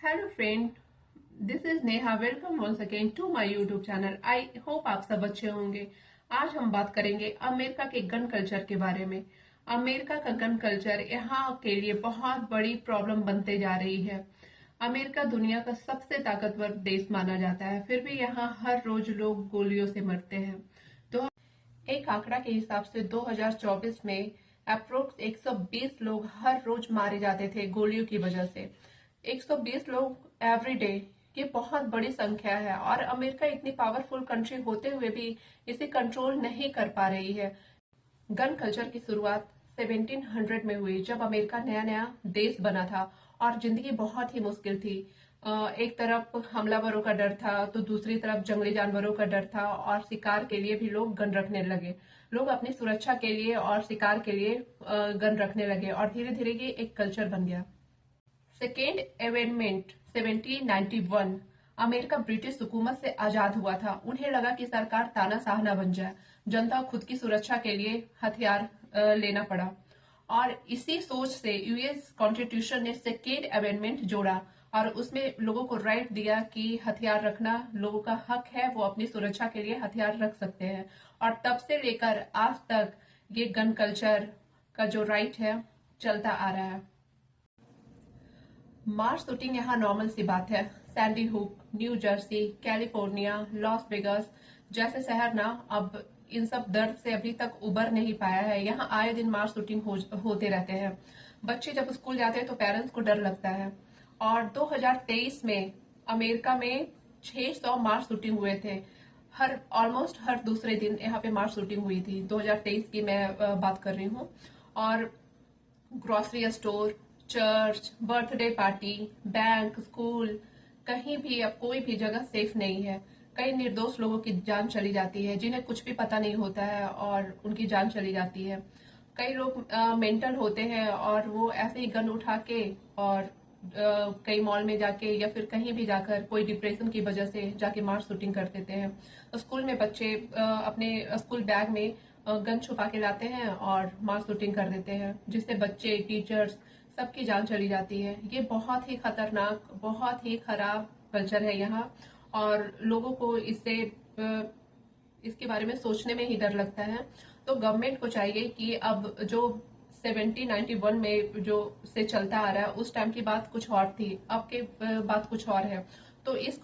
Hello friend, this is Neha. Welcome once again to my YouTube channel. I hope आप सब अच्छे होंगे। आज हम बात करेंगे अमेरिका के गन कल्चर के बारे में। अमेरिका का गन कल्चर यहाँ के लिए बहुत बड़ी प्रॉब्लम बनते जा रही है। अमेरिका दुनिया का सबसे ताकतवर देश माना जाता है, फिर भी यहाँ हर रोज लोग गोलियों से मरते हैं। तो एक आंकड़ा के हिसाब से 2024 में अप्रोक्स 120 लोग हर रोज मारे जाते थे गोलियों की वजह से। 120 लोग एवरी डे, ये बहुत बड़ी संख्या है। और अमेरिका इतनी पावरफुल कंट्री होते हुए भी इसे कंट्रोल नहीं कर पा रही है। गन कल्चर की शुरुआत 1700 में हुई, जब अमेरिका नया नया देश बना था और जिंदगी बहुत ही मुश्किल थी। एक तरफ हमलावरों का डर था तो दूसरी तरफ जंगली जानवरों का डर था, और शिकार के लिए भी लोग गन रखने लगे। लोग अपनी सुरक्षा के लिए और शिकार के लिए गन रखने लगे, और धीरे धीरे ये एक कल्चर बन गया। सेकेंड अमेंडमेंट 1791, अमेरिका ब्रिटिश हुकूमत से आजाद हुआ था। उन्हें लगा कि सरकार तानाशाह न बन जाए, जनता खुद की सुरक्षा के लिए हथियार लेना पड़ा। और इसी सोच से यूएस कॉन्स्टिट्यूशन ने सेकेंड अमेंडमेंट जोड़ा, और उसमें लोगों को राइट दिया कि हथियार रखना लोगों का हक है, वो अपनी सुरक्षा के लिए हथियार रख सकते हैं। और तब से लेकर आज तक ये गन कल्चर का जो राइट है चलता आ रहा है। मार्च शूटिंग यहाँ नॉर्मल सी बात है। Sandy hook, new Jersey, California, Las Vegas जैसे शहर ना अब इन सब दर्द से अभी तक उबर नहीं पाया है। यहाँ आए दिन मार्च शूटिंग होते रहते हैं। बच्चे जब स्कूल जाते हैं तो पेरेंट्स को डर लगता है। और 2023 में अमेरिका में 600 मार्च शूटिंग हुए थे। ऑलमोस्ट हर दूसरे दिन यहाँ पे मार्च शूटिंग हुई थी। 2023 की मैं बात कर रही हूँ। और grocery store, church, birthday party, bank, school, कहीं भी अब कोई भी जगह सेफ नहीं है। कई निर्दोष लोगों की जान चली जाती है, जिन्हें कुछ भी पता नहीं होता है, और उनकी जान चली जाती है। कई लोग मेंटल होते हैं और वो ऐसे ही गन उठा के और कई मॉल में जाके या फिर कहीं भी जाकर कोई डिप्रेशन की वजह से जाके मास शूटिंग कर देते हैं। स्कूल में बच्चे अपने स्कूल बैग में गन छुपा के लाते हैं और मास शूटिंग कर देते हैं, जिससे बच्चे, टीचर्स सबकी जान चली जाती है। ये बहुत ही खतरनाक, बहुत ही खराब कल्चर है यहाँ, और लोगों को इसके बारे में सोचने में ही डर लगता है। तो गवर्नमेंट को चाहिए कि अब जो 1791 में जो से चलता आ रहा है, उस टाइम की बात कुछ और थी, अब की बात कुछ और है। तो इस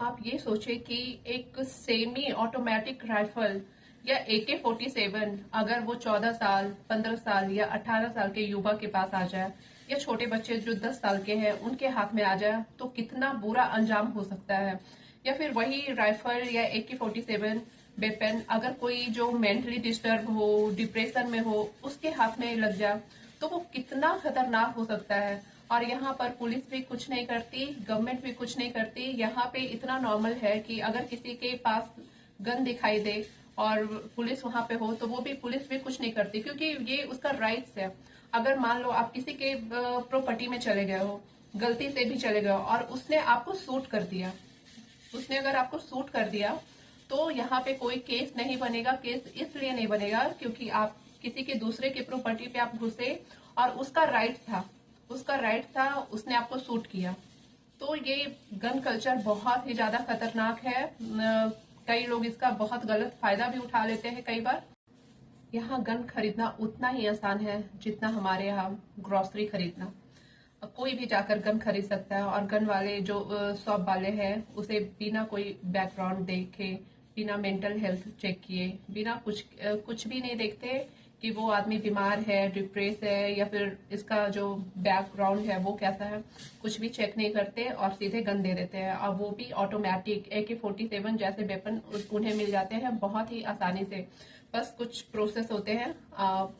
आप ये सोचे कि एक सेमी ऑटोमेटिक राइफल या AK-47 अगर वो 14 साल, 15 साल या 18 साल के युवा के पास आ जाए, या छोटे बच्चे जो 10 साल के हैं उनके हाथ में आ जाए, तो कितना बुरा अंजाम हो सकता है। या फिर वही राइफल या AK-47 वेपन अगर कोई जो मेंटली डिस्टर्ब हो, डिप्रेशन में हो, उसके हाथ में लग जाए, तो वो कितना खतरनाक हो सकता है। और यहाँ पर पुलिस भी कुछ नहीं करती, गवर्नमेंट भी कुछ नहीं करती। यहाँ पे इतना नॉर्मल है कि अगर किसी के पास गन दिखाई दे और पुलिस वहां पे हो, तो वो भी पुलिस भी कुछ नहीं करती, क्योंकि ये उसका राइट्स है। अगर मान लो आप किसी के प्रॉपर्टी में चले गए हो, गलती से भी चले गए हो, और उसने आपको शूट कर दिया, उसने अगर आपको शूट कर दिया, तो यहाँ पे कोई केस नहीं बनेगा। केस इसलिए नहीं बनेगा क्योंकि आप किसी के दूसरे के प्रॉपर्टी पे आप घुसे, और उसका राइट था, उसने आपको शूट किया। तो ये गन कल्चर बहुत ही ज्यादा खतरनाक है। कई लोग इसका बहुत गलत फायदा भी उठा लेते हैं कई बार। यहाँ गन खरीदना उतना ही आसान है जितना हमारे यहाँ ग्रोसरी खरीदना। कोई भी जाकर गन खरीद सकता है, और गन वाले जो शॉप वाले हैं उसे बिना कोई बैकग्राउंड देखे, बिना मेंटल हेल्थ चेक किए, बिना कुछ भी नहीं देखते कि वो आदमी बीमार है, डिप्रेस है, या फिर इसका जो बैकग्राउंड है वो कैसा है, कुछ भी चेक नहीं करते और सीधे गन दे देते हैं। और वो भी ऑटोमेटिक AK-47 जैसे वेपन उन्हें मिल जाते हैं बहुत ही आसानी से। बस कुछ प्रोसेस होते हैं,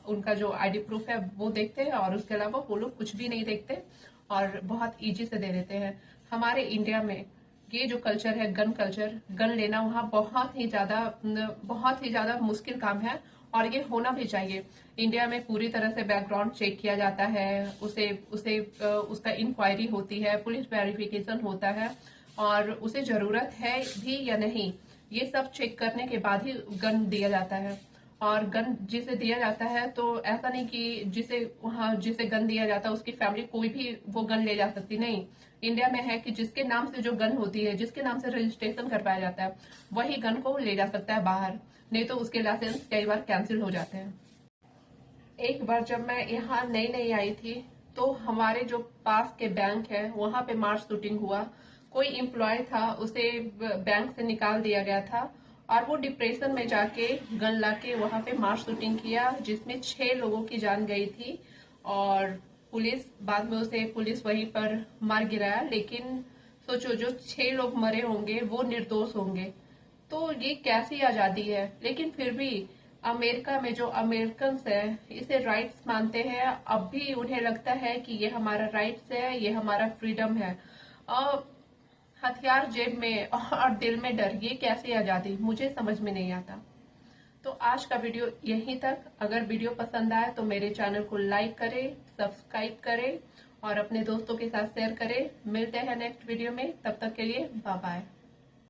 उनका जो ID प्रूफ है वो देखते हैं, और उसके अलावा वो लोग कुछ भी नहीं देखते और बहुत इजी से दे देते हैं। हमारे इंडिया में ये जो कल्चर है, गन कल्चर, गन लेना वहाँ बहुत ही ज्यादा मुश्किल काम है, और ये होना भी चाहिए। इंडिया में पूरी तरह से बैकग्राउंड चेक किया जाता है, उसका इंक्वायरी होती है, पुलिस वेरिफिकेशन होता है, और उसे जरूरत है भी या नहीं, ये सब चेक करने के बाद ही गन दिया जाता है। और गन जिसे दिया जाता है तो ऐसा नहीं कि जिसे गन दिया जाता है उसकी फैमिली कोई भी वो गन ले जा सकती, नहीं। इंडिया में है कि जिसके नाम से जो गन होती है, जिसके नाम से रजिस्ट्रेशन करवाया जाता है, वही गन को ले जा सकता है बाहर, नहीं तो उसके लाइसेंस कई बार कैंसिल हो जाते हैं। एक बार जब मैं यहाँ नई नई आई थी तो हमारे जो पास के बैंक है वहां पे मार्च शूटिंग हुआ। कोई एम्प्लॉय था, उसे बैंक से निकाल दिया गया था और वो डिप्रेशन में जाके गन लाके वहां पे मार्च शूटिंग किया, जिसमें 6 लोगों की जान गई थी। और बाद में उसे पुलिस वहीं पर मार गिराया। लेकिन सोचो, जो 6 लोग मरे होंगे वो निर्दोष होंगे, तो ये कैसी आजादी है। लेकिन फिर भी अमेरिका में जो अमेरिकन है इसे राइट्स मानते हैं, अब भी उन्हें लगता है कि ये हमारा राइट्स है, ये हमारा फ्रीडम है। और हथियार जेब में और दिल में डर, ये कैसी आजादी, मुझे समझ में नहीं आता। तो आज का वीडियो यहीं तक। अगर वीडियो पसंद आए तो मेरे चैनल को लाइक करें, सब्सक्राइब करें और अपने दोस्तों के साथ शेयर करें। मिलते हैं नेक्स्ट वीडियो में, तब तक के लिए बाय बाय।